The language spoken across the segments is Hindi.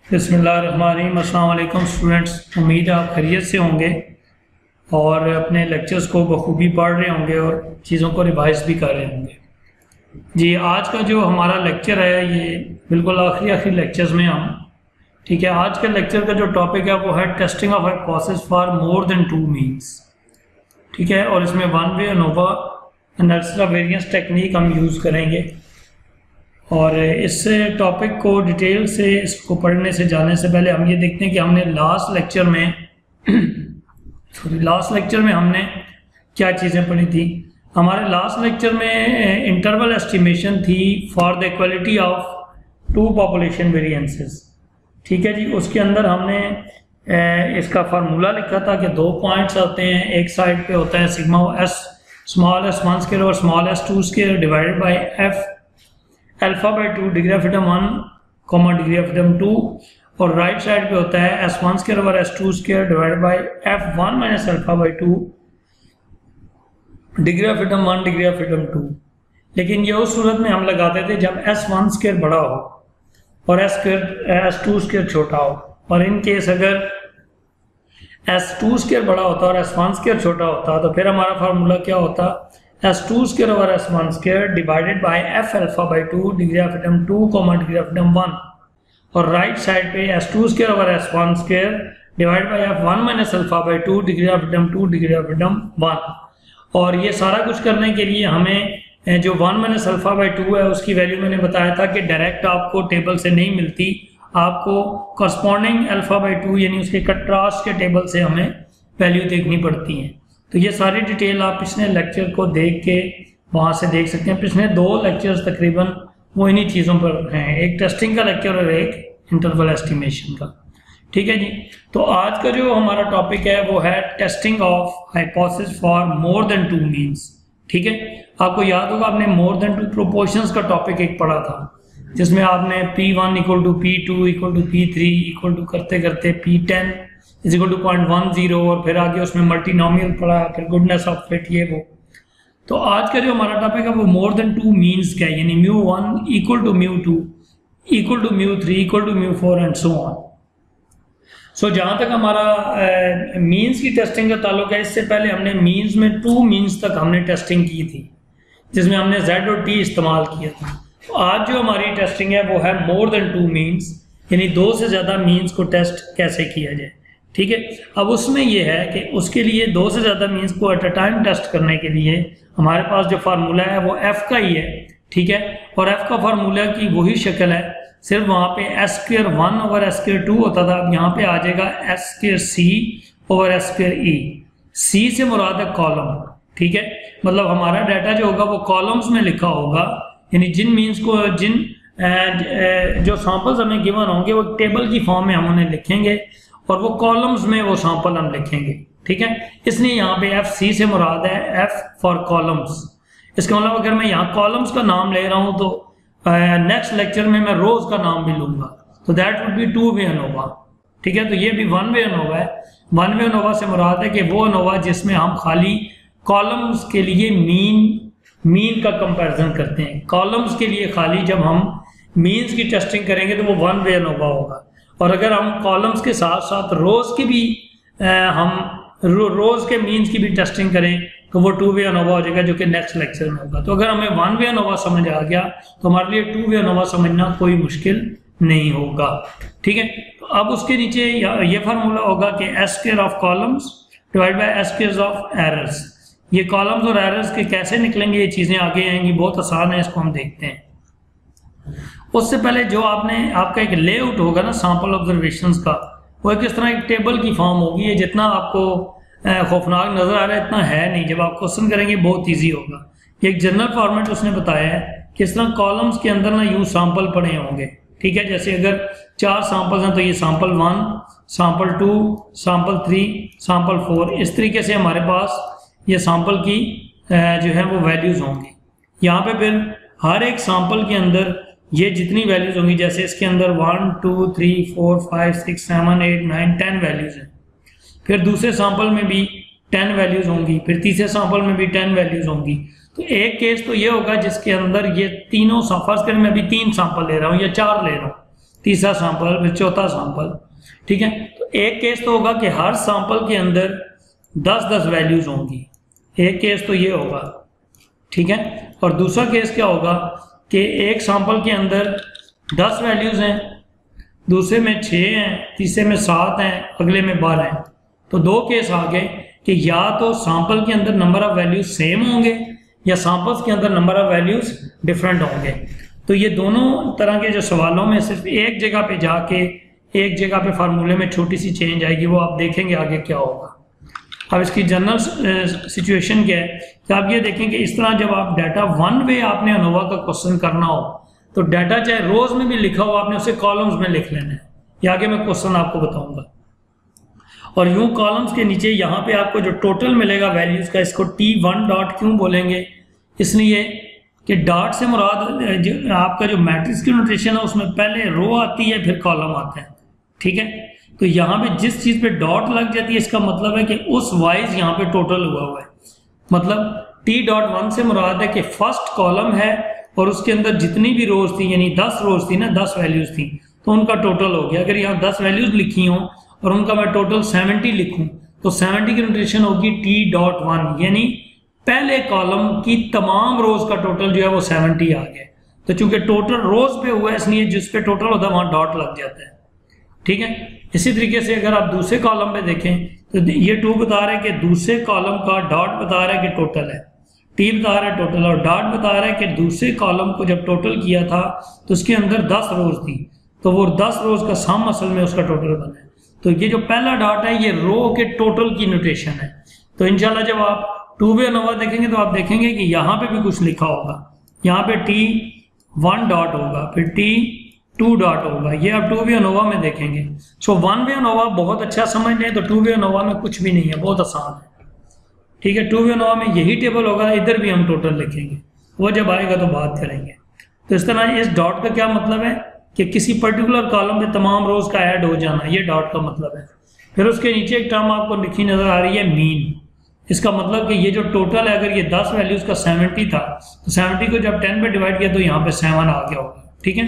बिस्मिल्लाहिर्रहमानिर्रहीम। अस्सलाम वालेकुम स्टूडेंट्स, उम्मीद है आप खैरियत से होंगे और अपने लेक्चर्स को बखूबी पढ़ रहे होंगे और चीज़ों को रिवाइज भी कर रहे होंगे। जी, आज का जो हमारा लेक्चर है ये बिल्कुल आखिरी लेक्चर्स में हम ठीक है। आज के लेक्चर का जो टॉपिक है वो है testing of hypothesis for more than two means, ठीक है। और इसमें one way ANOVA analysis of variance technique हम यूज़ करेंगे और इस टॉपिक को डिटेल से इसको पढ़ने से जाने से पहले हम ये देखते हैं कि हमने लास्ट लेक्चर में हमने क्या चीज़ें पढ़ी थी। हमारे लास्ट लेक्चर में इंटरवल एस्टिमेशन थी for the equality of two population variances, ठीक है जी। उसके अंदर हमने इसका फार्मूला लिखा था कि 2 पॉइंट्स होते हैं, एक साइड पे होता है sigma S small S 1 square और small S 2 square divided by F alpha by 2 degree of freedom 1 degree of freedom 2 और राइट साइड पे होता है S1 square over S2 square divided by F1 minus alpha by 2 degree of freedom 1 degree of freedom 2। लेकिन ये उस सूरत में हम लगाते थे जब S1 स्क्वायर बड़ा हो और S2 स्क्वायर छोटा हो, और इन केस अगर S2 स्क्वायर बड़ा होता और S1 स्क्वायर छोटा होता तो फिर हमारा फार्मूला क्या होता, S2 square over S1 square divided by F alpha by 2 degree of freedom 2 degree of freedom 1 और राइट साइड पे S2 square over S1 square divided by F1 minus alpha by 2 degree of freedom 2 degree of freedom 1। और ये सारा कुछ करने के लिए हमें जो 1 माइनस अल्फा बाई 2 है उसकी वैल्यू मैंने बताया था कि डायरेक्ट आपको टेबल से नहीं मिलती, आपको करस्पॉन्डिंग अल्फा बाई 2 यानी उसके कंट्रास्ट के टेबल से हमें वैल्यू देखनी पड़ती है। तो ये सारी डिटेल आप पिछले लेक्चर को देख के वहाँ से देख सकते हैं। पिछले 2 लेक्चर्स तकरीबन वो इन्हीं चीज़ों पर हैं, एक टेस्टिंग का लेक्चर और एक इंटरवल एस्टिमेशन का, ठीक है जी। तो आज का जो हमारा टॉपिक है वो है testing of hypothesis for more than two means, ठीक है। आपको याद होगा आपने मोर देन टू प्रोपोर्शंस का टॉपिक एक पढ़ा था जिसमें आपने P1 equal to P2 equal to P3 equal to करते करते P10 इज इक्वल टू 0.10 और फिर आगे उसमें मल्टीनोमियल पढ़ा, फिर गुडनेस ऑफ फिट ये वो। तो आज का जो हमारा टॉपिक है वो मोर देन टू मीन्स का है, यानी μ1 equal to μ2 equal to μ3 equal to μ4 and so on. So जहाँ तक हमारा मीन्स की टेस्टिंग का ताल्लुक है, इससे पहले हमने मीन्स में 2 मीन्स तक हमने टेस्टिंग की थी जिसमें हमने Z और T इस्तेमाल किया था। तो आज जो हमारी टेस्टिंग है वो है मोर देन 2 मीन्स, यानी 2 से ज़्यादा मीन्स को टेस्ट कैसे किया जाए, ठीक है। अब उसमें यह है कि उसके लिए 2 से ज़्यादा मीन्स को एट अ टाइम टेस्ट करने के लिए हमारे पास जो फार्मूला है वो F का ही है, ठीक है। और F का फार्मूला की वही शक्ल है, सिर्फ वहाँ पे S square 1 over S square 2 होता था, अब यहाँ पे आ जाएगा S square C over S square E। C से मुराद है कॉलम, ठीक है। मतलब हमारा डाटा जो होगा वो कॉलम्स में लिखा होगा, यानी जिन मीन्स को जो सैंपल्स हमें गिवन होंगे वो टेबल की फॉर्म में हम उन्हें लिखेंगे और वो कॉलम्स में वो सैंपल हम लिखेंगे, ठीक है। इसलिए यहाँ पे FC से मुराद है F फॉर कॉलम्स। इसका मतलब अगर मैं यहाँ कॉलम्स का नाम ले रहा हूँ तो नेक्स्ट लेक्चर में मैं रोज का नाम भी लूंगा, तो that would be 2 way ANOVA, ठीक है। तो ये भी 1 वे एनोवा है। 1 वे एनोवा से मुराद है कि वो एनोवा जिसमें हम खाली कॉलम्स के लिए मीन का कंपैरिजन करते हैं। कॉलम्स के लिए खाली जब हम मीन्स की टेस्टिंग करेंगे तो वो 1 वे एनोवा होगा, और अगर हम कॉलम्स के साथ साथ रोज की भी रोज के मीन्स की भी टेस्टिंग करें तो वो 2 वे एनोवा हो जाएगा, जो कि नेक्स्ट लेक्चर में होगा। तो अगर हमें 1 वे एनोवा समझ आ गया तो हमारे लिए 2 वे एनोवा समझना कोई मुश्किल नहीं होगा, ठीक है। तो अब उसके नीचे ये फार्मूला होगा कि S square of columns divide by S square of errors. ये कॉलम्स और एरर्स के कैसे निकलेंगे, ये चीज़ें आगे आएंगी, बहुत आसान है, इसको हम देखते हैं। उससे पहले जो आपका एक लेआउट होगा ना सैंपल ऑब्जर्वेशंस का, वो एक इस तरह एक टेबल की फॉर्म होगी। ये जितना आपको खौफनाक नजर आ रहा है इतना है नहीं, जब आप क्वेश्चन करेंगे बहुत ईजी होगा। ये एक जनरल फॉर्मेट उसने बताया है कि इस तरह कॉलम्स के अंदर ना यूँ सैंपल पड़े होंगे, ठीक है। जैसे अगर 4 सैंपल्स हैं तो ये सैंपल 1, सैंपल 2, सैंपल 3, सैंपल 4, इस तरीके से हमारे पास ये सैंपल की जो है वो वैल्यूज होंगी। यहाँ पे फिर हर एक सैंपल के अंदर ये जितनी वैल्यूज होंगी, जैसे इसके अंदर 1 2 3 4 5 6 7 8 9 10 वैल्यूज हैं, फिर दूसरे सैंपल में भी 10 वैल्यूज होंगी, फिर तीसरे सैंपल में भी 10 वैल्यूज होंगी। तो एक केस तो ये होगा जिसके अंदर ये तीनों फर्स्ट कर मैं भी 3 सैंपल ले रहा हूँ या 4 ले रहा हूँ, तीसरा सैंपल, फिर चौथा सैंपल, ठीक है। तो एक केस तो होगा कि हर सैंपल के अंदर 10-10 वैल्यूज होंगी, एक केस तो ये होगा, ठीक है। और दूसरा केस क्या होगा कि एक सैंपल के अंदर 10 वैल्यूज हैं, दूसरे में 6 हैं, तीसरे में 7 हैं, अगले में 12 हैं। तो दो केस आ गए कि या तो सैंपल के अंदर नंबर ऑफ वैल्यूज सेम होंगे या सैंपल्स के अंदर नंबर ऑफ वैल्यूज डिफरेंट होंगे। तो ये दोनों तरह के जो सवालों में सिर्फ एक जगह पे जाके एक जगह पे फार्मूले में छोटी सी चेंज आएगी, वो आप देखेंगे आगे क्या होगा। अब इसकी जनरल सिचुएशन क्या है कि आप ये देखें कि इस तरह जब आप डाटा वन वे आपने अनोवा का क्वेश्चन करना हो तो डाटा चाहे रोज में भी लिखा हो आपने उसे कॉलम्स में लिख लेना है, ये आगे मैं क्वेश्चन आपको बताऊंगा। और यूं कॉलम्स के नीचे यहाँ पे आपको जो टोटल मिलेगा वैल्यूज का, इसको T1 डॉट क्यों बोलेंगे, इसलिए कि डॉट से मुराद आपका जो मैट्रिक्स की नोटेशन है उसमें पहले रो आती है फिर कॉलम आता है, ठीक है। तो यहाँ पे जिस चीज पे डॉट लग जाती है इसका मतलब है कि उस वाइज यहाँ पे टोटल हुआ है। मतलब T.1 से मुराद है कि फर्स्ट कॉलम है और उसके अंदर जितनी भी रोज थी, यानी 10 रोज थी ना, 10 वैल्यूज थी, तो उनका टोटल हो गया। अगर यहाँ 10 वैल्यूज लिखी हों और उनका मैं टोटल 70 लिखूं तो 70 की नोटेशन होगी T.1, यानी पहले कॉलम की तमाम रोज का टोटल जो है वो 70 आ गया। तो चूंकि टोटल रोज पे हुआ है इसलिए जिस पे टोटल होता है वहां डॉट लग जाता है, ठीक है। इसी तरीके से अगर आप दूसरे कॉलम पे देखें तो ये 2 बता रहा है कि दूसरे कॉलम का डॉट बता रहा है कि टोटल है, T बता रहा है टोटल, और डॉट बता रहा है कि दूसरे कॉलम को जब टोटल किया था तो उसके अंदर 10 रोज थी, तो वो 10 रोज का सम असल में उसका टोटल बना है। तो ये जो पहला डॉट है ये रो के टोटल की नोटेशन है। तो इंशाल्लाह जब आप 2 वे अनोवा देखेंगे तो आप देखेंगे कि यहाँ पे भी कुछ लिखा होगा, यहाँ पे T1 डॉट होगा, फिर T2 डॉट होगा, ये आप 2 वे अनोवा में देखेंगे। सो 1 वे अनोवा बहुत अच्छा समझ लें तो 2 वे अनोवा में कुछ भी नहीं है, बहुत आसान है, ठीक है। 2 वे अनोवा में यही टेबल होगा, इधर भी हम टोटल लिखेंगे, वो जब आएगा तो बात करेंगे। तो इस तरह इस डॉट का क्या मतलब है कि किसी पर्टिकुलर कॉलम में तमाम रोज का ऐड हो जाना, ये डॉट का मतलब है। फिर उसके नीचे एक टर्म आपको लिखी नजर आ रही है मीन, इसका मतलब कि ये जो टोटल है अगर ये 10 वैल्यूज का 70 था तो 70 को जब 10 पे डिवाइड किया तो यहाँ पे 7 आ गया होगा, ठीक है।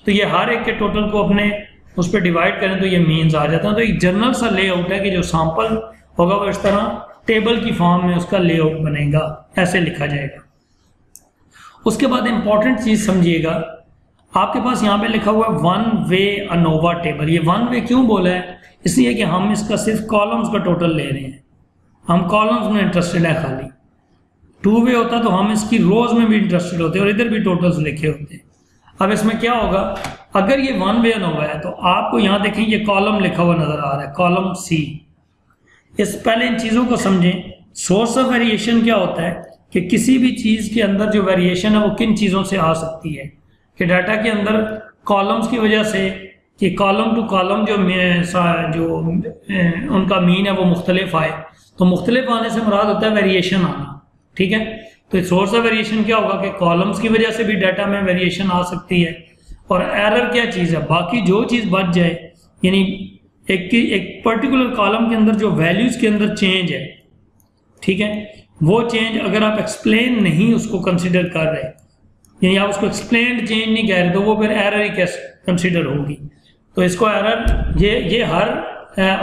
तो ये हर एक के टोटल को अपने उस पर डिवाइड करें तो ये मीन्स आ जाता है। तो एक जनरल सा लेआउट है कि जो सैंपल होगा वो इस तरह टेबल की फॉर्म में उसका लेआउट बनेगा, ऐसे लिखा जाएगा। उसके बाद इंपॉर्टेंट चीज समझिएगा, आपके पास यहाँ पे लिखा हुआ है 1 वे अनोवा टेबल। ये 1 वे क्यों बोला है, इसलिए कि हम इसका सिर्फ कॉलम्स का टोटल ले रहे हैं, हम कॉलम्स में इंटरेस्टेड है खाली। 2 वे होता तो हम इसकी रोज में भी इंटरेस्टेड होते और इधर भी टोटल्स लिखे होते। अब इसमें क्या होगा, अगर ये 1 वे अनोवा है तो आपको यहाँ देखें ये कॉलम लिखा हुआ नजर आ रहा है, कॉलम C। इस पहले इन चीजों को समझें। सोर्स ऑफ वेरिएशन क्या होता है कि किसी भी चीज के अंदर जो वेरिएशन है वो किन चीजों से आ सकती है कि डाटा के अंदर कॉलम्स की वजह से कि कॉलम टू कॉलम जो उनका मीन है वो मुख्तलिफ आए, तो मुख्तलिफ आने से मुराद होता है वेरिएशन आना, ठीक है। तो सोर्स ऑफ वेरिएशन क्या होगा कि कॉलम्स की वजह से भी डाटा में वेरिएशन आ सकती है। और एरर क्या चीज़ है, बाकी जो चीज़ बच जाए, यानी एक पर्टिकुलर कॉलम के अंदर जो वैल्यूज के अंदर चेंज है, ठीक है, वो चेंज अगर आप एक्सप्लेन नहीं उसको कंसिडर कर रहे, यानी आप उसको एक्सप्लेन चेंज नहीं कह रहे, तो वो फिर एरर ही कैसे कंसिडर होगी। तो इसको एरर ये हर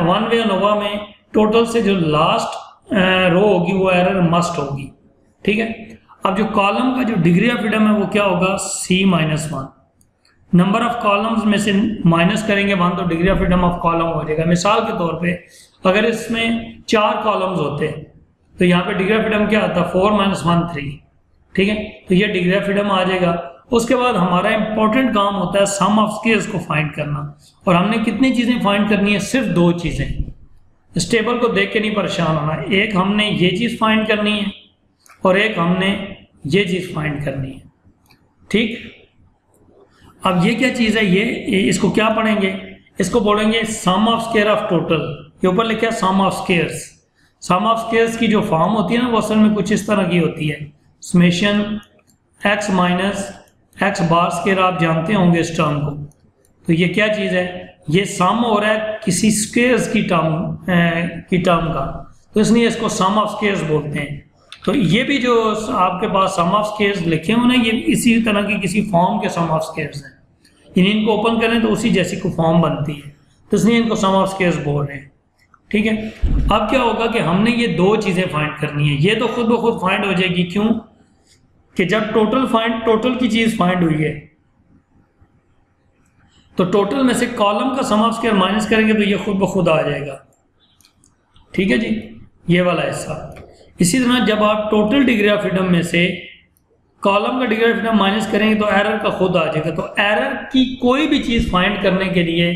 1 वे अनोवा में टोटल से जो लास्ट रो होगी वो एरर मस्ट होगी, ठीक है। अब जो कॉलम का जो डिग्री ऑफ फ्रीडम है वो क्या होगा, C-1। नंबर ऑफ कॉलम्स में से माइनस करेंगे 1 तो degree of freedom of column हो जाएगा। मिसाल के तौर पे अगर इसमें 4 कॉलम्स होते तो यहाँ पे डिग्री ऑफ फ्रीडम क्या आता, 4 - 1 3, ठीक है। तो ये डिग्री ऑफ फ्रीडम आ जाएगा। उसके बाद हमारा इंपॉर्टेंट काम होता है सम ऑफ स्क्वायर्स को फाइंड करना, और हमने कितनी चीजें फाइंड करनी है, सिर्फ 2 चीजें। इस टेबल को देख के नहीं परेशान होना, एक हमने ये चीज फाइंड करनी है और एक हमने ये चीज फाइंड करनी है, ठीक। अब ये क्या चीज है, ये इसको क्या पढ़ेंगे, इसको बोलेंगे sum of square of total. ये ऊपर लिखा है sum of squares. Sum of squares की जो फॉर्म होती है ना वो असल में कुछ इस तरह की होती है, summation x minus x bar square, आप जानते होंगे इस टर्म को। तो ये क्या चीज है, ये सम हो रहा है किसी स्क्वायर्स की टर्म का, तो इसलिए इसको सम ऑफ स्क्वायर्स बोलते हैं। तो ये भी जो आपके पास सम ऑफ स्क्वायर्स लिखे हुए ना, ये इसी तरह की किसी फॉर्म के सम ऑफ स्क्वायर्स हैं। इनको ओपन करें तो उसी जैसी को फॉर्म बनती है, तो इसलिए इनको सम ऑफ स्क्वायर्स बोल रहे हैं। ठीक है, अब क्या होगा कि हमने ये दो चीज़ें फाइंड करनी है। ये तो खुद ब खुद फाइंड हो जाएगी, क्यों कि जब टोटल की चीज़ फाइंड हुई है तो टोटल में से कॉलम का सम ऑफ स्क्वायर माइनस करेंगे तो ये खुद ब खुद आ जाएगा। ठीक है जी, ये वाला हिस्सा। इसी तरह जब आप टोटल डिग्री ऑफ फ्रीडम में से कॉलम का डिग्री ऑफ फ्रीडम माइनस करेंगे तो एरर का खुद आ जाएगा। तो एरर की कोई भी चीज़ फाइंड करने के लिए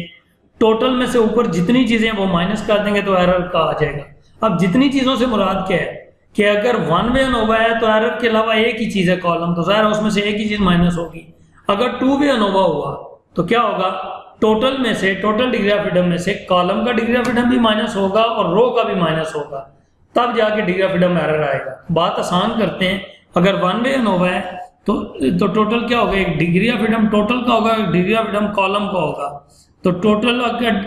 टोटल में से ऊपर जितनी चीज़ें वो माइनस कर देंगे तो एरर का आ जाएगा। अब जितनी चीज़ों से मुराद क्या है कि अगर वन वे अनोवा है तो एरर के अलावा एक ही चीज़ है कॉलम, तो ज़ाहिर उसमें से एक ही चीज़ माइनस होगी। अगर टू वे अनोवा हुआ तो क्या होगा, टोटल में से टोटल डिग्री ऑफ फ्रीडम में से कॉलम का डिग्री ऑफ फ्रीडम भी माइनस होगा और रो का भी माइनस होगा, तब जाके डिग्री ऑफ फ्रीडम एरर आएगा। बात आसान करते हैं, अगर वन वे अनोवा है तो टोटल क्या होगा, एक डिग्री ऑफ फ्रीडम टोटल का होगा, एक डिग्री ऑफ फ्रीडम कॉलम का होगा। तो टोटल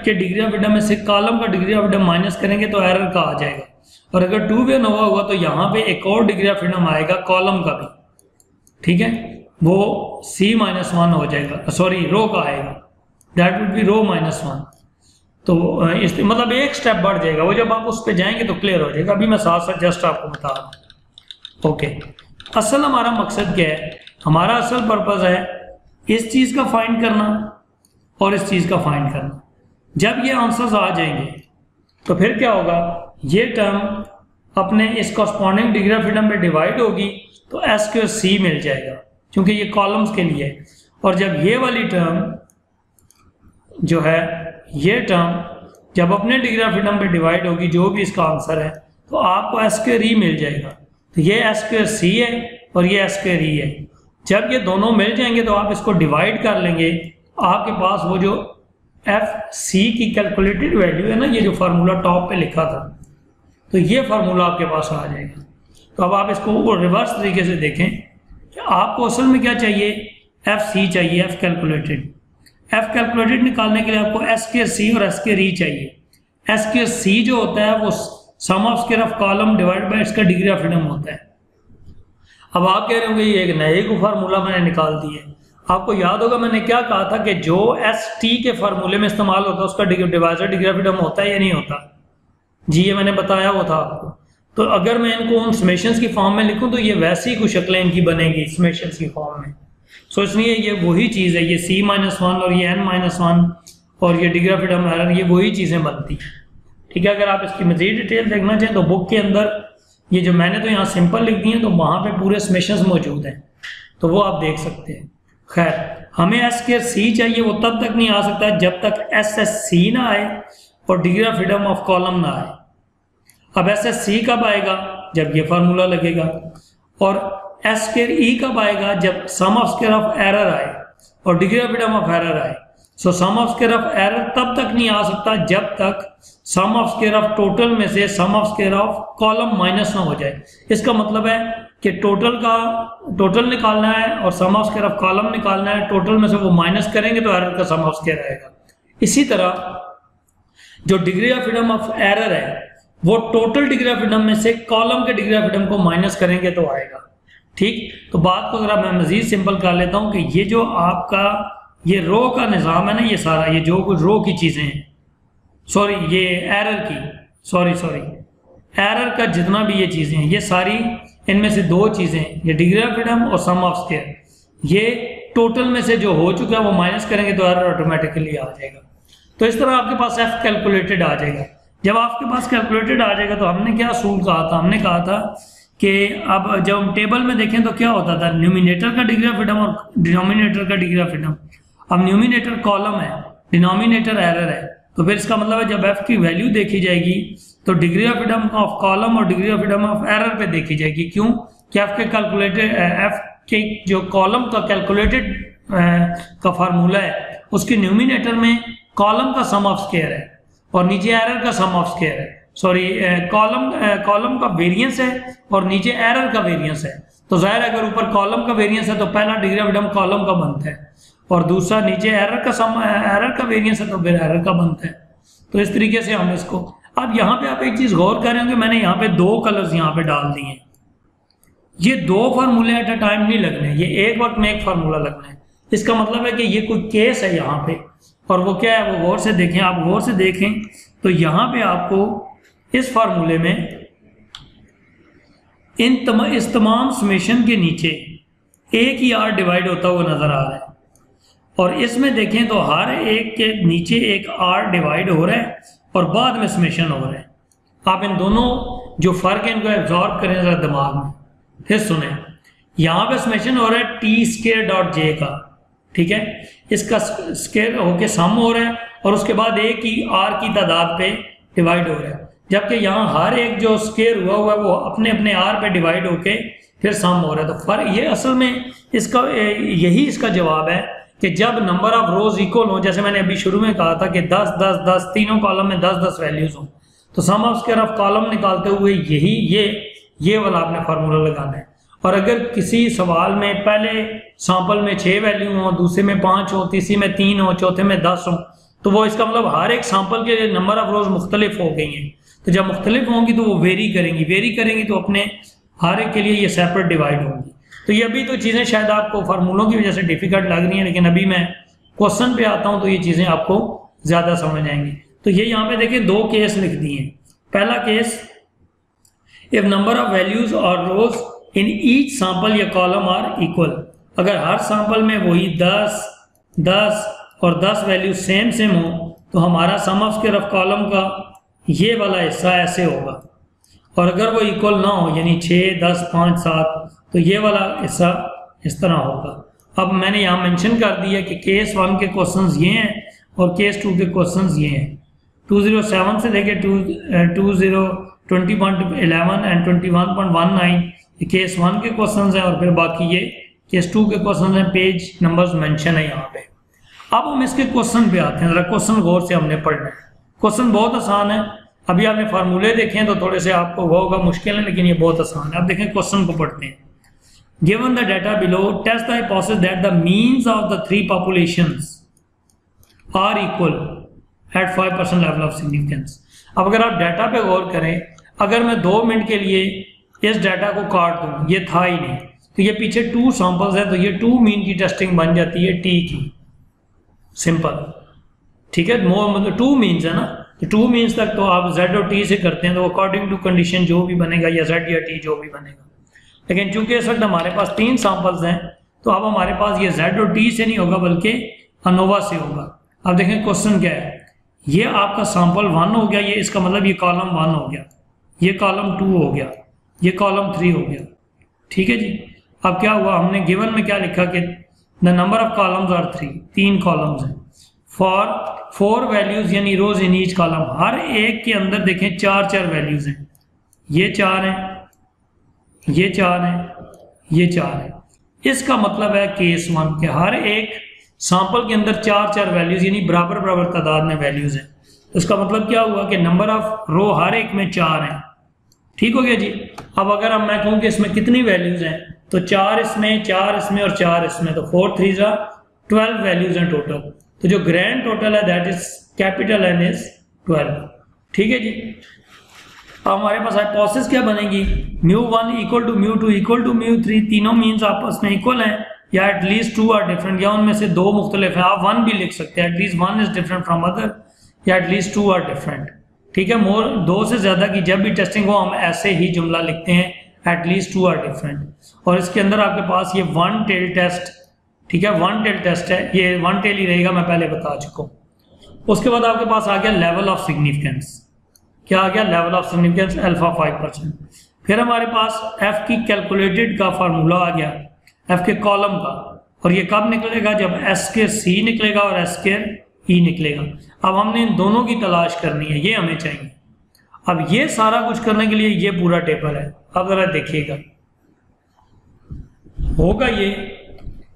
के डिग्री ऑफ फ्रीडम में से कॉलम का डिग्री ऑफ फ्रीडम माइनस करेंगे तो एरर का आ जाएगा। और अगर टू वे अनोवा हुआ तो यहाँ पे एक और डिग्री ऑफ फ्रीडम आएगा कॉलम का भी। ठीक है, वो C-1 हो जाएगा, सॉरी रो का आएगा, दैट वुड बी रो -1। तो इस मतलब एक स्टेप बढ़ जाएगा, वो जब आप उस पर जाएंगे तो क्लियर हो जाएगा। अभी मैं साथ साथ जस्ट आपको बता रहा हूँ। ओके, असल हमारा मकसद क्या है, हमारा असल पर्पज है इस चीज़ का फाइंड करना और इस चीज़ का फाइंड करना। जब ये आंसर्स आ जाएंगे तो फिर क्या होगा, ये टर्म अपने इस कॉरस्पॉन्डिंग डिग्री ऑफ फ्रीडम में डिवाइड होगी तो S2C मिल जाएगा, क्योंकि ये कॉलम्स के लिए है। और जब ये वाली टर्म जो है, ये टर्म जब अपने डिग्री ऑफ फ्रीडम पे डिवाइड होगी, जो भी इसका आंसर है, तो आपको S2E मिल जाएगा। तो ये S2C है और ये S2E है। जब ये दोनों मिल जाएंगे तो आप इसको डिवाइड कर लेंगे, आपके पास वो जो FC की कैलकुलेटेड वैल्यू है ना, ये जो फार्मूला टॉप पे लिखा था, तो ये फार्मूला आपके पास आ जाएगा। तो अब आप इसको रिवर्स तरीके से देखें कि आपको असल में क्या चाहिए, FC चाहिए, F कैलकुलेटेड निकालने के लिए आपको S2C और S2E चाहिए। S2C जो होता है वो sum of square of column divide by इसका डिग्री ऑफ फ्रीडम होता है। अब आप कह रहे होंगे ये एक नए को फार्मूला मैंने निकाल दिया है। आपको याद होगा मैंने क्या कहा था कि जो ST के फार्मूले में इस्तेमाल होता है उसका डिवाइजर डिग्री ऑफ फ्रीडम होता है या नहीं होता जी, ये मैंने बताया वो था आपको। तो अगर मैं इनको उन समेशंस की फॉर्म में लिखूं तो ये वैसी कुछ शक्लें इनकी बनेंगी समेशंस की फॉर्म में। सो इसलिए ये वही चीज़ है, ये C-1 और ये N-1 और ये डिग्री ऑफ फ्रीडम एरर, ये वही चीज़ें बनती हैं। ठीक है, अगर आप इसकी मज़ीद डिटेल देखना चाहें तो बुक के अंदर ये जो मैंने तो यहाँ सिंपल लिख दी है, तो वहाँ पे पूरे समेशंस मौजूद हैं, तो वो आप देख सकते हैं। खैर, हमें S2C चाहिए, वो तब तक नहीं आ सकता जब तक SSC ना आए और degree of freedom of column ना आए। अब SSC कब आएगा, जब ये फार्मूला लगेगा। और S2E कब आएगा, जब sum of square of error आए और degree of freedom of error आए। So sum of square of error तब तक नहीं आ सकता जब तक sum of square of total में से sum of square of column minus ना हो जाए। इसका मतलब है कि टोटल निकालना है और sum of square of column निकालना है, टोटल में से वो माइनस करेंगे तो एरर का सम ऑफ स्क्वायर आएगा। इसी तरह जो degree of freedom of error है वो टोटल डिग्री ऑफ फ्रीडम में से कॉलम के डिग्री ऑफ फ्रीडम को माइनस करेंगे तो आएगा। ठीक, तो बात को अगर मैं मजीद सिंपल कर लेता हूं कि ये जो आपका ये रो का निज़ाम है ना, ये सारा ये जो कुछ रो की चीज़ें हैं, सॉरी ये एरर की, सॉरी एरर का जितना भी ये चीज़ें हैं, ये सारी इनमें से दो चीज़ें, ये डिग्री ऑफ फ्रीडम और सम ऑफ स्क्वायर, ये टोटल में से जो हो चुका है वो माइनस करेंगे तो एरर ऑटोमेटिकली आ जाएगा। तो इस तरह आपके पास F कैलकुलेटेड आ जाएगा। जब आपके पास कैलकुलेटेड आ जाएगा तो हमने क्या असूल कहा था, हमने कहा था कि अब जब हम टेबल में देखें तो क्या होता था, न्यूमिनेटर का डिग्री ऑफ फ्रीडम और डिनोमिनेटर का डिग्री ऑफ फ्रीडम। अब न्यूमिनेटर कॉलम है, डिनोमिनेटर एरर है, तो फिर इसका मतलब है जब F की वैल्यू देखी जाएगी तो degree of freedom of column और degree of freedom of error पे देखी जाएगी। क्यों कि F के जो कॉलम का कैलकुलेटेड का फार्मूला है उसके न्यूमिनेटर में कॉलम का सम ऑफ स्क्वायर है और नीचे एरर का सम ऑफ स्क्वायर है, सॉरी कॉलम का वेरिएंस है और नीचे एरर का वेरिएंस है। तो जाहिर है अगर ऊपर कॉलम का वेरिएंस है तो पहला डिग्री ऑफ फ्रीडम कॉलम का बनता है और दूसरा नीचे एरर का वेरिएंस है तो फिर एरर का बनता है। तो इस तरीके से हम इसको, अब यहाँ पे आप एक चीज गौर कर रहे होंगे, मैंने यहाँ पे दो कलर्स यहाँ पे डाल दिए हैं। ये दो फार्मूले एट अ टाइम नहीं लगने, ये एक वक्त में एक फार्मूला लगना है। इसका मतलब है कि ये कोई केस है यहाँ पे, और वो क्या है वो गौर से देखें। आप गौर से देखें तो यहाँ पे आपको इस फार्मूले में इस तमाम समेशन के नीचे एक ही आर डिवाइड होता हुआ नजर आ रहा है, और इसमें देखें तो हर एक के नीचे एक आर डिवाइड हो रहा है और बाद में समेशन हो रहा है। आप इन दोनों जो फर्क है इनको एब्जॉर्ब करें जरा दिमाग में, फिर सुने। यहाँ पे समेशन हो रहा है टी स्केयर डॉट जे का, ठीक है, इसका स्केयर होके सम हो रहा है और उसके बाद एक ही आर की तादाद पे डिवाइड हो रहा है, जबकि यहाँ हर एक जो स्केयर हुआ है वो अपने अपने आर पे डिवाइड होके फिर सम हो रहा है। तो फर्क ये असल में इसका यही इसका जवाब है कि जब नंबर ऑफ रोज इक्वल हो, जैसे मैंने अभी शुरू में कहा था कि 10 10 10 तीनों कॉलम में 10 10 वैल्यूज हो, तो सम ऑफ स्क्वायर ऑफ कॉलम निकालते हुए यही ये वाला आपने फार्मूला लगाना है। और अगर किसी सवाल में पहले सैंपल में 6 वैल्यू हो, दूसरे में 5 हो, तीसरी में 3 हो, चौथे में 10 हो, तो वो इसका मतलब हर एक सैंपल के नंबर ऑफ रोज मुख्तलिफ हो गई हैं। तो जब मुख्तलिफ होंगी तो वो वेरी करेंगी तो अपने हर एक के लिए ये सेपरेट डिवाइड होंगी। तो ये अभी तो चीज़ें शायद आपको फार्मूलों की वजह से डिफिकल्ट लग रही हैं, लेकिन अभी मैं क्वेश्चन पे आता हूँ तो ये चीज़ें आपको ज़्यादा समझ आएंगी। तो ये यहाँ पे देखिए 2 केस लिख दिए हैं। पहला case, if number of values और रोज इन ईच सैंपल या कॉलम आर इक्वल, अगर हर सैंपल में वही 10 10 और 10 वैल्यू सेम हो तो हमारा सम ऑफ स्क्वायर ऑफ कॉलम का ये वाला हिस्सा ऐसे होगा, और अगर वो इक्वल ना हो यानी 6 10 5 7 तो ये वाला हिस्सा इस तरह होगा। अब मैंने यहाँ मेंशन कर दिया कि केस 1 के क्वेश्चंस ये हैं और केस 2 के क्वेश्चंस ये हैं। 207 से लेके 20.11 एंड 21.19 ये केस 1 के क्वेश्चंस हैं, और फिर बाकी ये केस 2 के क्वेश्चंस हैं। पेज नंबर्स मेंशन है यहाँ पे। अब हम इसके क्वेश्चन पे आते हैं, जरा क्वेश्चन गौर से हमने पढ़ना है। क्वेश्चन बहुत आसान है, अभी आपने फार्मूले देखे हैं तो थोड़े से आपको होगा मुश्किल है, लेकिन ये बहुत आसान है। अब देखें क्वेश्चन को पढ़ते हैं। Given the data below, test the hypothesis that the means of the 3 populations are equal at 5% level of significance. अब अगर आप डाटा पे गौर करें, अगर मैं 2 मिनट के लिए इस डाटा को काट दूं, ये था ही नहीं, तो ये पीछे 2 सैंपल्स है, तो ये 2 मीन की टेस्टिंग बन जाती है टी की, सिंपल, ठीक है। मतलब 2 मीन्स है ना, तो 2 मीन्स तक तो आप z और t से करते हैं, तो अकॉर्डिंग टू कंडीशन जो भी बनेगा या z या t जो भी बनेगा। लेकिन चूंकि इस वक्त हमारे पास 3 सैंपल्स हैं, तो अब हमारे पास ये z और t से नहीं होगा बल्कि अनोवा से होगा। अब देखें क्वेश्चन क्या है, ये आपका सैंपल 1 हो गया, ये इसका मतलब ये कॉलम 1 हो गया, ये कॉलम 2 हो गया, ये कॉलम 3 हो गया, ठीक है जी। अब क्या हुआ, हमने गिवन में क्या लिखा कि the number of columns are 3 columns हैं फॉर 4 वैल्यूज यानी रोज इन ईच कॉलम, हर एक के अंदर देखें 4 वैल्यूज हैं, ये 4 हैं, ये 4 हैं, ये 4 हैं। इसका मतलब है केस 1 के हर एक सैंपल के अंदर 4 वैल्यूज यानी बराबर तादाद में वैल्यूज हैं। तो इसका मतलब क्या हुआ कि नंबर ऑफ रो हर एक में 4 हैं, ठीक हो गया जी। अब अगर अब मैं कहूँ कि इसमें कितनी वैल्यूज हैं, तो 4 इसमें, 4 इसमें और 4 इसमें, तो 4 3 जा 12 वैल्यूज हैं टोटल। तो जो ग्रैंड टोटल है that is capital N is 12, ठीक है जी। अब हमारे पास हाइपोथेसिस क्या बनेगी, μ1 इक्वल टू μ2 इक्वल टू μ3, तीनों मीन्स आपस में इक्वल हैं या एटलीस्ट 2 आर डिफरेंट, या उनमें से 2 मुख्तलिफ हैं। आप 1 भी लिख सकते हैं, at least 1 is different from other, या एटलीस्ट 2 आर डिफरेंट, ठीक है। मोर 2 से ज्यादा की जब भी टेस्टिंग हो हम ऐसे ही जुमला लिखते हैं, एटलीस्ट 2 आर डिफरेंट। और इसके अंदर आपके पास ये 1 टेल टेस्ट, ठीक है, 1 टेल टेस्ट है, ये 1 टेल ही रहेगा, मैं पहले बता चुका हूँ। उसके बाद आपके पास आ गया लेवल ऑफ सिग्निफिकेंस, क्या आ गया, लेवल ऑफ सिग्निफिकेंस अल्फा 5%। फिर हमारे पास एफ की कैलकुलेटेड का फार्मूला आ गया, एफ के कॉलम का, और ये कब निकलेगा, जब एस के सी निकलेगा और एस के ई निकलेगा। अब हमने इन दोनों की तलाश करनी है, ये हमें चाहिए। अब ये सारा कुछ करने के लिए ये पूरा टेबल है। अब जरा देखिएगा, होगा ये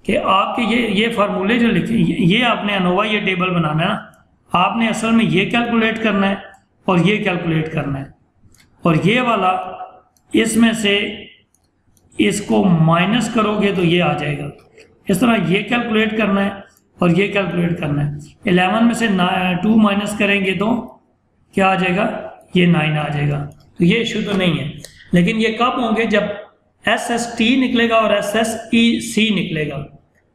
कि आपके ये फार्मूले जो लिखे, ये आपने अनोवा ये टेबल बनाना है ना, आपने असल में ये कैलकुलेट करना है और ये कैलकुलेट करना है, और ये वाला इसमें से इसको माइनस करोगे तो ये आ जाएगा। इस तरह ये कैलकुलेट करना है और ये कैलकुलेट करना है। 11 में से 2 माइनस करेंगे तो क्या आ जाएगा, ये 9 आ जाएगा। तो ये इशू तो नहीं है, लेकिन ये कब होंगे, जब SST निकलेगा और SSEC निकलेगा।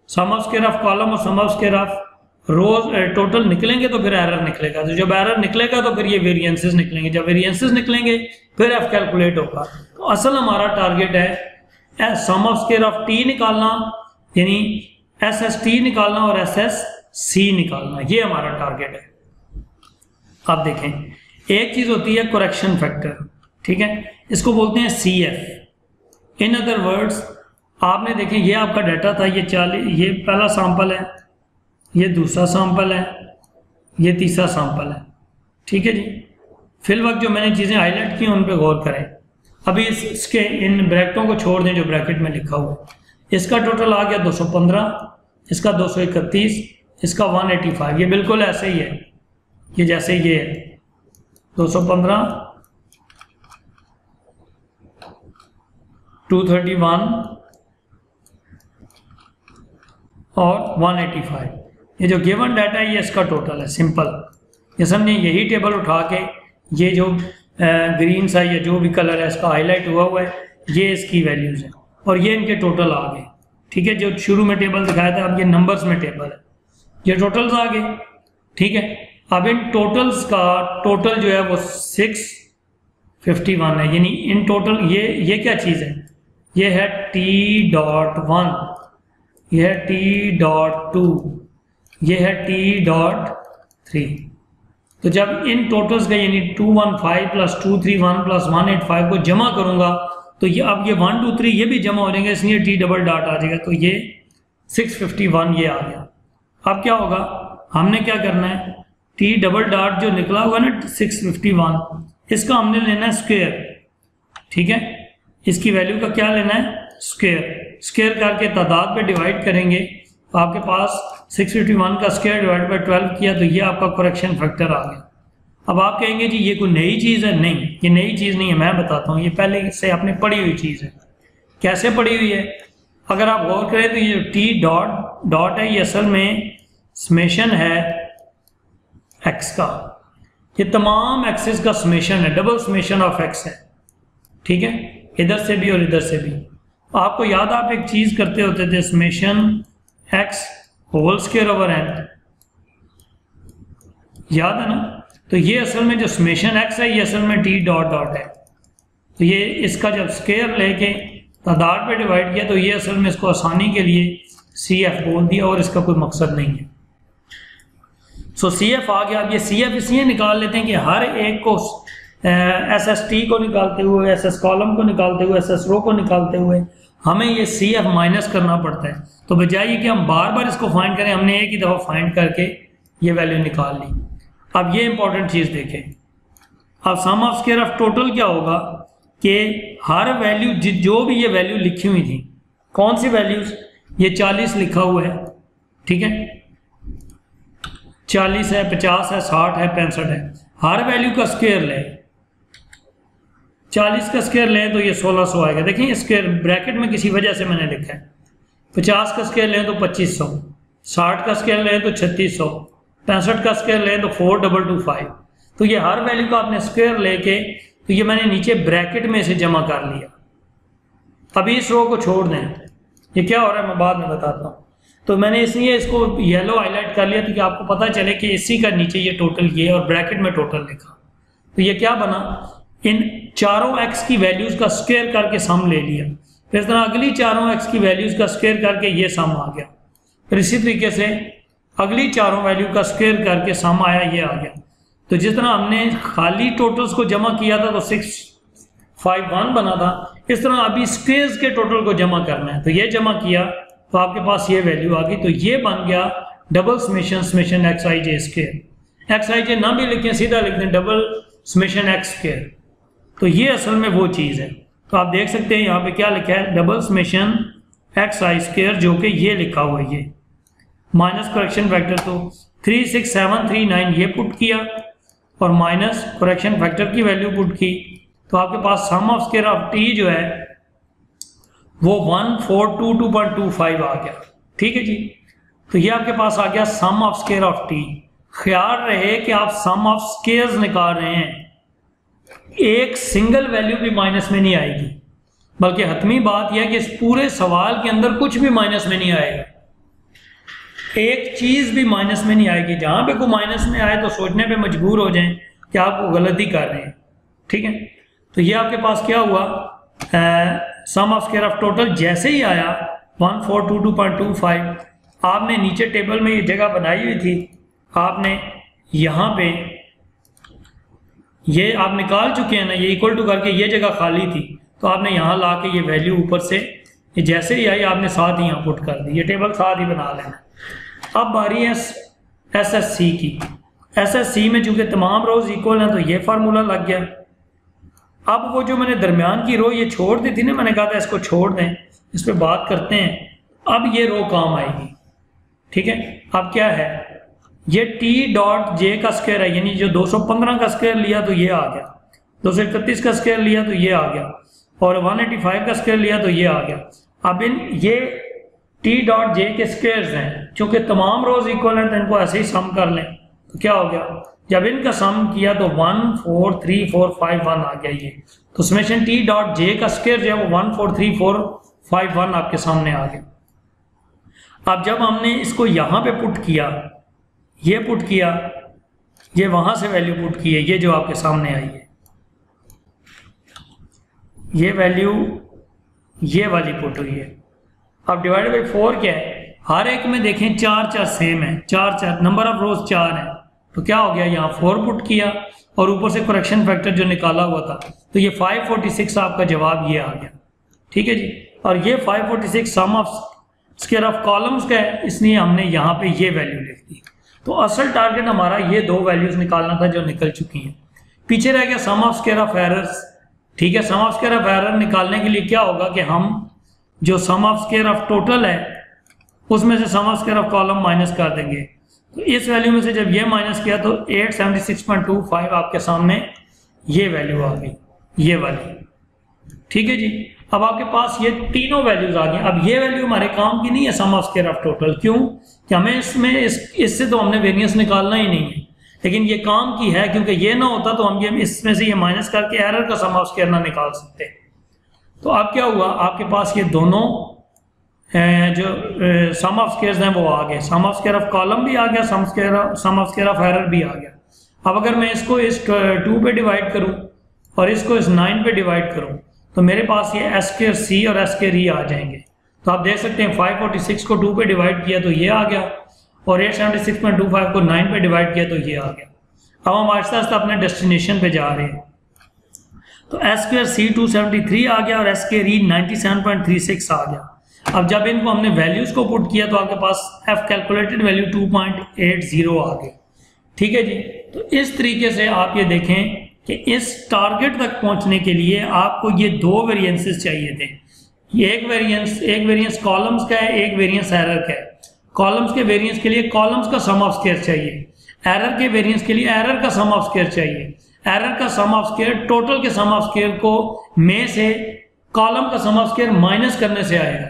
Sum of square of column और sum of square of rows total निकलेंगे तो फिर एरर निकलेगा। तो जब एरर निकलेगा तो फिर ये वेरिएंसेस निकलेंगे, जब वेरिएंसेस निकलेंगे फिर एफ कैलकुलेट होगा। तो असल हमारा टारगेट है sum of square of T निकालना, यानी एस एस टी निकालना और एस एस सी निकालना, ये हमारा टारगेट है। आप देखें एक चीज होती है करेक्शन फैक्टर, ठीक है, इसको बोलते हैं C F. In other words आपने देखें ये आपका डाटा था, ये 40, ये पहला सैंपल है, ये दूसरा सैंपल है, ये तीसरा सैंपल है, ठीक है जी। फिल वक्त जो मैंने चीज़ें हाईलाइट की उन पे गौर करें। अभी इसके इन ब्रैकेटों को छोड़ दें जो ब्रैकेट में लिखा हुआ है। इसका टोटल आ गया 215, इसका 231, इसका 185, ये बिल्कुल ऐसे ही है, ये जैसे ये है 215, 231 और 185। ये जो गिवन डाटा है ये इसका टोटल है, सिंपल। ये समझे, यही टेबल उठा के ये जो ग्रीन सा या जो भी कलर है इसका हाईलाइट हुआ है, ये इसकी वैल्यूज है और ये इनके टोटल आ गए, ठीक है। जो शुरू में टेबल दिखाया था अब ये नंबर्स में टेबल है, ये टोटल्स आ गए, ठीक है। अब इन टोटल्स का टोटल जो है वो 651 है, यानी इन टोटल ये क्या चीज़ है, ये है T.1, ये है T.2, ये है T.3। तो जब इन टोटल्स का यानी 215 प्लस 231 प्लस 185 को जमा करूंगा तो ये अब ये 1 2 3 ये भी जमा हो जाएंगे, इसलिए T डबल डॉट आ जाएगा, तो ये 651 ये आ गया। अब क्या होगा, हमने क्या करना है, T डबल डॉट जो निकला हुआ ना 651, इसका हमने लेना है स्क्वायर, ठीक है। इसकी वैल्यू का क्या लेना है, स्क्वायर। स्क्वायर करके तादाद पे डिवाइड करेंगे तो आपके पास 651 का स्क्वायर डिवाइड बाई 12 किया तो ये आपका करेक्शन फैक्टर आ गया। अब आप कहेंगे जी ये कोई नई चीज़ है, नहीं ये नई चीज़ नहीं है, मैं बताता हूँ, ये पहले से आपने पढ़ी हुई चीज़ है। कैसे पढ़ी हुई है, अगर आप गौर करें तो ये जो T डॉट है ये असल में समेशन है एक्स का, ये तमाम एक्सेस का समेशन है, डबल समेशन ऑफ एक्स है, ठीक है, इधर से भी और इधर से भी। आपको याद, आप एक चीज़ करते होते थे, summation X whole square over N, याद है ना। तो ये असल में जो समेशन एक्स है ये असल में T डॉट डॉट है, तो ये इसका जब स्क्वायर लेके तादाद पे डिवाइड किया तो ये असल में इसको आसानी के लिए CF बोल दिया और इसका कोई मकसद नहीं है। सो CF आ गया। अब ये CF इसलिए निकाल लेते हैं कि हर एक को SST को निकालते हुए, SS कॉलम को निकालते हुए, SS रो को निकालते हुए हमें ये CF माइनस करना पड़ता है। तो बजाय कि हम बार बार इसको फाइंड करें, हमने एक ही दफ़ा फाइंड करके ये वैल्यू निकाल ली। अब ये इंपॉर्टेंट चीज़ देखें, अब सम ऑफ स्क्वायर ऑफ टोटल क्या होगा कि हर वैल्यू जो भी ये वैल्यू लिखी हुई थी, कौन सी वैल्यूज, ये 40 लिखा हुआ है, ठीक है, 40 है, 50 है, 60 है, 65 है, हर वैल्यू का स्क्वायर लें। 40 का स्क्वायर लें तो ये 1600 आएगा। देखिए स्क्वायर ब्रैकेट में किसी वजह से मैंने लिखा है। 50 का स्क्वायर लें तो 2500, 60 का स्क्वायर लें तो 3600, 65 का स्क्वायर लें तो 4225। तो ये हर वैल्यू का आपने स्क्वायर लेके तो ये मैंने नीचे ब्रैकेट में से जमा कर लिया। अभी इस रो को छोड़ दें, ये क्या हो रहा है मैं बाद में बताता हूँ। तो मैंने इसलिए इसको येलो हाईलाइट कर लिया ताकि आपको पता चले कि इसी का नीचे ये टोटल ये और ब्रैकेट में टोटल लिखा। तो ये क्या बना, इन चारों एक्स की वैल्यूज का स्क्वायर करके सम ले लिया, फिर इस तरह अगली चारों एक्स की वैल्यूज का स्क्वायर करके ये सम आ गया, फिर इसी तरीके से अगली चारों वैल्यू का स्क्वायर करके सम आया, ये आ गया। तो जिस तरह हमने खाली टोटल्स को जमा किया था तो 651 बना था, इस तरह अभी स्क्वायर्स के टोटल को जमा करना है। तो ये जमा किया तो आपके पास ये वैल्यू आ गई। तो ये बन गया डबल समेशन एक्स आई जे स्क्वायर। एक्स आई जे ना भी लिखें, सीधा लिख दें डबल समेशन एक्स स्क्वायर। तो ये असल में वो चीज़ है। तो आप देख सकते हैं यहाँ पे क्या लिखा है, डबल समेशन एक्स आई स्क्वायर, जो कि ये लिखा हुआ है, ये माइनस करेक्शन फैक्टर। तो 36739 ये पुट किया और माइनस करेक्शन फैक्टर की वैल्यू पुट की, तो आपके पास सम ऑफ स्क्वायर ऑफ टी जो है वो 1422.25 आ गया। ठीक है जी। तो ये आपके पास आ गया sum of square of T. ख्याल रहे कि आप सम ऑफ स्क्वायर्स निकाल रहे हैं, एक सिंगल वैल्यू भी माइनस में नहीं आएगी, बल्कि हतमी बात यह है कि इस पूरे सवाल के अंदर कुछ भी माइनस में नहीं आएगा। एक चीज़ भी माइनस में नहीं आएगी। जहाँ पे कोई माइनस में आए तो सोचने पे मजबूर हो जाएं कि आप वो गलती कर रहे हैं। ठीक है, तो ये आपके पास क्या हुआ, सम ऑफ स्क्वायर ऑफ टोटल जैसे ही आया 1422.25, आपने नीचे टेबल में ये जगह बनाई हुई थी, आपने यहाँ पे ये आप निकाल चुके हैं ना, ये इक्वल टू करके ये जगह खाली थी, तो आपने यहाँ ला के ये वैल्यू ऊपर से जैसे ही आई आपने साथ ही यहाँ पुट कर दी, ये टेबल साथ ही बना लेना। अब बारी है SSC की। SSC में चूंकि तमाम रोज इक्वल हैं तो ये फार्मूला लग गया। अब वो जो मैंने दरमियान की रो ये छोड़ दी थी ना, मैंने कहा था इसको छोड़ दें, इस पर बात करते हैं। अब ये रो काम आएगी। ठीक है, अब क्या है, ये T.J का स्क्वायर है, यानी जो 215 का स्क्वायर लिया तो ये आ गया, 231 का स्क्वायर लिया तो ये आ गया, और 185 का स्क्वायर लिया तो ये आ गया। अब ये T.J के स्क्वायर्स हैं, चूंकि तमाम रोज इक्वल हैं तो इनको ऐसे ही सम कर लें, तो क्या हो गया, जब इनका सम किया तो 14345 आ गया ये, तो समेशन T.J का स्क्वायर जो है वो 14345 आपके सामने आ गया। अब जब हमने इसको यहाँ पे पुट किया, ये पुट किया, ये वहां से वैल्यू पुट की है, ये जो आपके सामने आई है, ये वैल्यू ये वाली पुट हुई है। अब डिवाइडेड बाई 4 क्या है, हर एक में देखें 4 सेम है, 4 नंबर ऑफ रोज 4 है, तो क्या हो गया, यहाँ 4 पुट किया और ऊपर से करेक्शन फैक्टर जो निकाला हुआ था, तो ये 546 आपका जवाब ये आ गया। ठीक है जी, और ये 546 सम ऑफ स्क्वायर ऑफ कॉलम्स का है, इसलिए हमने यहाँ पे ये वैल्यू लिख दी। तो असल टारगेट हमारा ये 2 वैल्यूज निकालना था जो निकल चुकी हैं। पीछे रह गया sum of square of errors. ठीक है, sum of square of error निकालने के लिए क्या होगा कि हम जो sum of square of total है उसमें से sum of square of column minus कर देंगे। तो इस वैल्यू में से जब ये माइनस किया तो 876.25 आपके सामने ये वैल्यू आ गई, ये वाली। ठीक है जी, अब आपके पास ये तीनों वैल्यूज आ गई। अब ये वैल्यू हमारे काम की नहीं है sum of square of total, क्यों कि हमें इसमें इससे तो हमने वेरिएंस निकालना ही नहीं है, लेकिन ये काम की है, क्योंकि ये ना होता तो हम ये इसमें से ये माइनस करके एरर का सम ऑफ स्क्वायर ना निकाल सकते। तो अब क्या हुआ, आपके पास ये दोनों जो सम ऑफ स्क्वायर्स हैं वो आ गए, सम ऑफ स्क्वायर ऑफ कॉलम भी आ गया, sum of square of error भी आ गया। अब अगर मैं इसको इस 2 पे डिवाइड करूं और इसको इस 9 पे डिवाइड करूं तो मेरे पास ये S2C और S2E आ जाएंगे। तो आप देख सकते हैं 546 को 2 पे डिवाइड किया तो ये आ गया, और 876.25 को 9 पे डिवाइड किया तो ये आ गया। अब हम आहिस्ता आहिस्ता अपने डेस्टिनेशन पे जा रहे हैं। तो S2C 273 आ गया और S2E 97.36 आ गया। अब जब इनको हमने वैल्यूज को पुट किया तो आपके पास F कैलकुलेटेड वैल्यू 2.80 आ गई। ठीक है जी, तो इस तरीके से आप ये देखें कि इस टारगेट तक पहुंचने के लिए आपको ये 2 वेरिएंसेस चाहिए थे। एक वेरिएंस कॉलम्स का है, एक वेरिएंस एरर का है। कॉलम्स के वेरिएंस के लिए कॉलम्स का सम ऑफ स्क्वायर चाहिए, एरर के वेरिएंस के लिए एरर का सम ऑफ स्क्वायर चाहिए। एरर का सम ऑफ स्क्वायर टोटल के सम ऑफ स्क्वायर को में से कॉलम का सम ऑफ स्क्वायर माइनस करने से आएगा,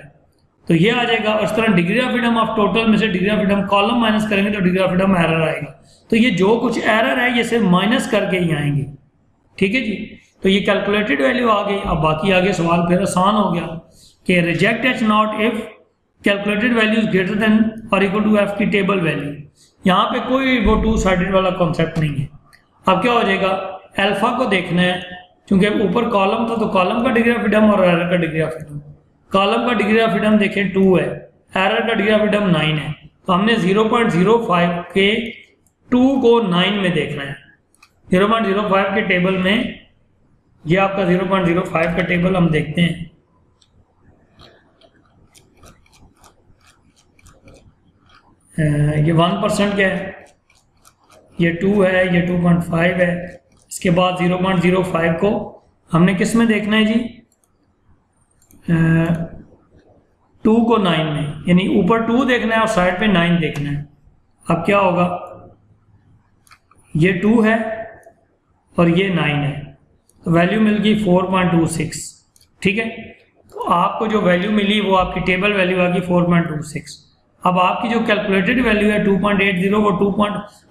तो ये आ जाएगा। और इस तरह degree of freedom of total में से degree of freedom column minus करेंगे तो डिग्री ऑफ फ्रीडम एरर आएगा। तो ये जो कुछ एरर है ये सिर्फ माइनस करके ही आएंगे। ठीक है जी, तो ये कैलकुलेटेड वैल्यू आ गई। अब बाकी आगे सवाल फिर आसान हो गया कि reject H not if calculated value is greater than और इक्वल टू F की टेबल वैल्यू। यहाँ पे कोई वो 2 साइडेड वाला कॉन्सेप्ट नहीं है। अब क्या हो जाएगा, अल्फा को देखना है, क्योंकि ऊपर कॉलम था तो कॉलम का डिग्री ऑफ फ्रीडम और एरर का डिग्री ऑफ फ्रीडम। कॉलम का डिग्री ऑफ फ्रीडम देखें 2 है, एरर का डिग्री ऑफ फ्रीडम 9 है, तो हमने 0.05 के 2 को 9 में देखना है। 0.05 के टेबल में ये आपका 0.05 का टेबल हम देखते हैं। ये 1% क्या है, ये 2 है, ये 2.5 है। इसके बाद 0.05 को हमने किस में देखना है जी, 2 को 9 में, यानी ऊपर 2 देखना है और साइड पे 9 देखना है। अब क्या होगा, ये 2 है और ये 9 है, तो वैल्यू मिल गई 4.26। ठीक है, तो आपको जो वैल्यू मिली वो आपकी टेबल वैल्यू आ गई 4.26। अब आपकी जो कैलकुलेटेड वैल्यू है 2.80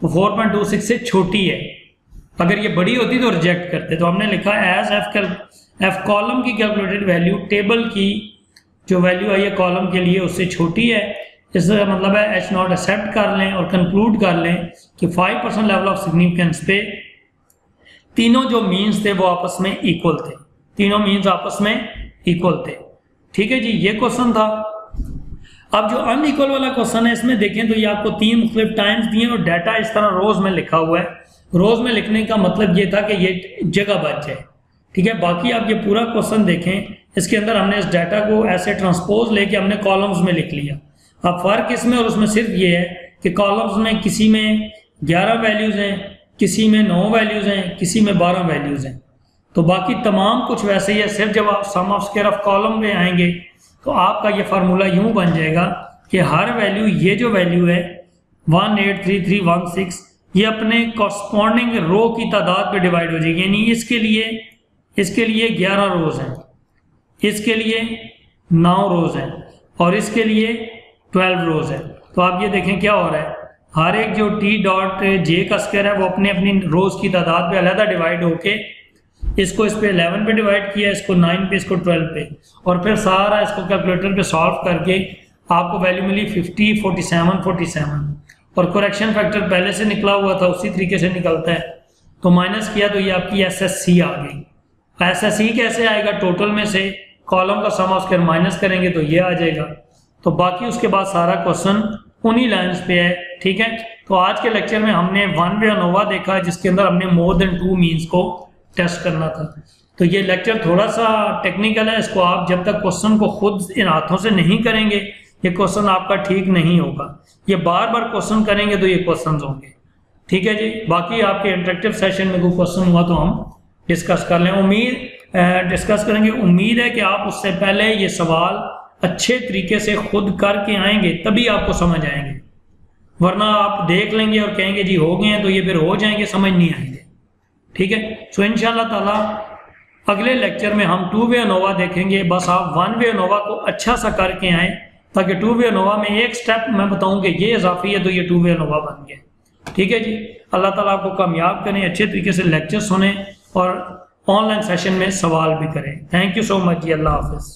वो 4.26 से छोटी है। अगर ये बड़ी होती तो रिजेक्ट करते, तो हमने लिखा एज एफ कॉलम की कैलकुलेटेड वैल्यू टेबल की जो वैल्यू आई है कॉलम के लिए उससे छोटी है, इसका मतलब है एच नॉट एक्सेप्ट कर लें और कंक्लूड कर लें कि 5% लेवल ऑफ सिग्निफिकेंस पे तीनों जो मीन्स थे वो आपस में इक्वल थे, तीनों मीन्स आपस में इक्वल थे। ठीक है जी, ये क्वेश्चन था। अब जो अनइक्वल वाला क्वेश्चन है इसमें देखें तो ये आपको 3 मुख्तलिफ टाइम्स दिए और डाटा इस तरह रोज में लिखा हुआ है। रोज में लिखने का मतलब ये था कि ये जगह बच जाए। ठीक है, बाकी आप ये पूरा क्वेश्चन देखें, इसके अंदर हमने इस डाटा को ऐसे ट्रांसपोज लेके हमने कॉलम्स में लिख लिया। अब फर्क इसमें और उसमें सिर्फ ये है कि कॉलम्स में किसी में 11 वैल्यूज हैं, किसी में 9 वैल्यूज हैं, किसी में 12 वैल्यूज हैं। तो बाकी तमाम कुछ वैसे ही है, सिर्फ जब आप सम ऑफ स्क्वायर ऑफ कॉलम में आएंगे तो आपका ये फार्मूला यूं बन जाएगा कि हर वैल्यू, ये जो वैल्यू है 183316, ये अपने कॉरस्पॉन्डिंग रो की तादाद पे डिवाइड हो जाएगी। यानी इसके लिए 11 रोज हैं, इसके लिए 9 रोज हैं और इसके लिए 12 रोज है। तो आप ये देखें क्या हो रहा है, हर एक जो टी डॉट जे का स्क्वायर है वो अपनी अपनी रोज की तादाद पे अलहदा डिवाइड होके इसको इस पे 11 पे डिवाइड किया, इसको 9 पे, इसको 12 पे, और फिर सारा इसको कैलकुलेटर पे सॉल्व करके आपको वैल्यू मिली 50, 47, 47 और करेक्शन फैक्टर पहले से निकला हुआ था उसी तरीके से निकलता है। तो माइनस किया तो ये आपकी SSC आ गई। SSC कैसे आएगा, टोटल में से कॉलम का सम ऑफ स्क्वायर माइनस करेंगे तो ये आ जाएगा। तो बाकी उसके बाद सारा क्वेश्चन उन्हीं लाइंस पे है। ठीक है, तो आज के लेक्चर में हमने वन वे अनोवा देखा जिसके अंदर हमने मोर देन 2 मीन्स को टेस्ट करना था। तो ये लेक्चर थोड़ा सा टेक्निकल है, इसको आप जब तक क्वेश्चन को खुद इन हाथों से नहीं करेंगे ये क्वेश्चन आपका ठीक नहीं होगा। ये बार बार क्वेश्चन करेंगे तो ये क्वेश्चन होंगे। ठीक है जी, बाकी आपके इंटरेक्टिव सेशन में कोई क्वेश्चन हुआ तो हम डिस्कस कर लें, डिस्कस करेंगे। उम्मीद है कि आप उससे पहले ये सवाल अच्छे तरीके से खुद करके आएंगे तभी आपको समझ आएंगे, वरना आप देख लेंगे और कहेंगे जी हो गए हैं तो ये फिर हो जाएंगे, समझ नहीं आएंगे। ठीक है, सो इंशाल्लाह ताला अगले लेक्चर में हम 2 वे अनोवा देखेंगे। बस आप 1 वे अनोवा को अच्छा सा करके आएँ ताकि 2 वे अनोवा में एक स्टेप मैं बताऊं कि ये इजाफी है तो ये 2 वे अनोवा बन गया। ठीक है जी, अल्लाह ताला आपको कामयाब करें, अच्छे तरीके से लेक्चर सुने और ऑनलाइन सेशन में सवाल भी करें। थैंक यू सो मच जी, अल्लाह हाफिज़।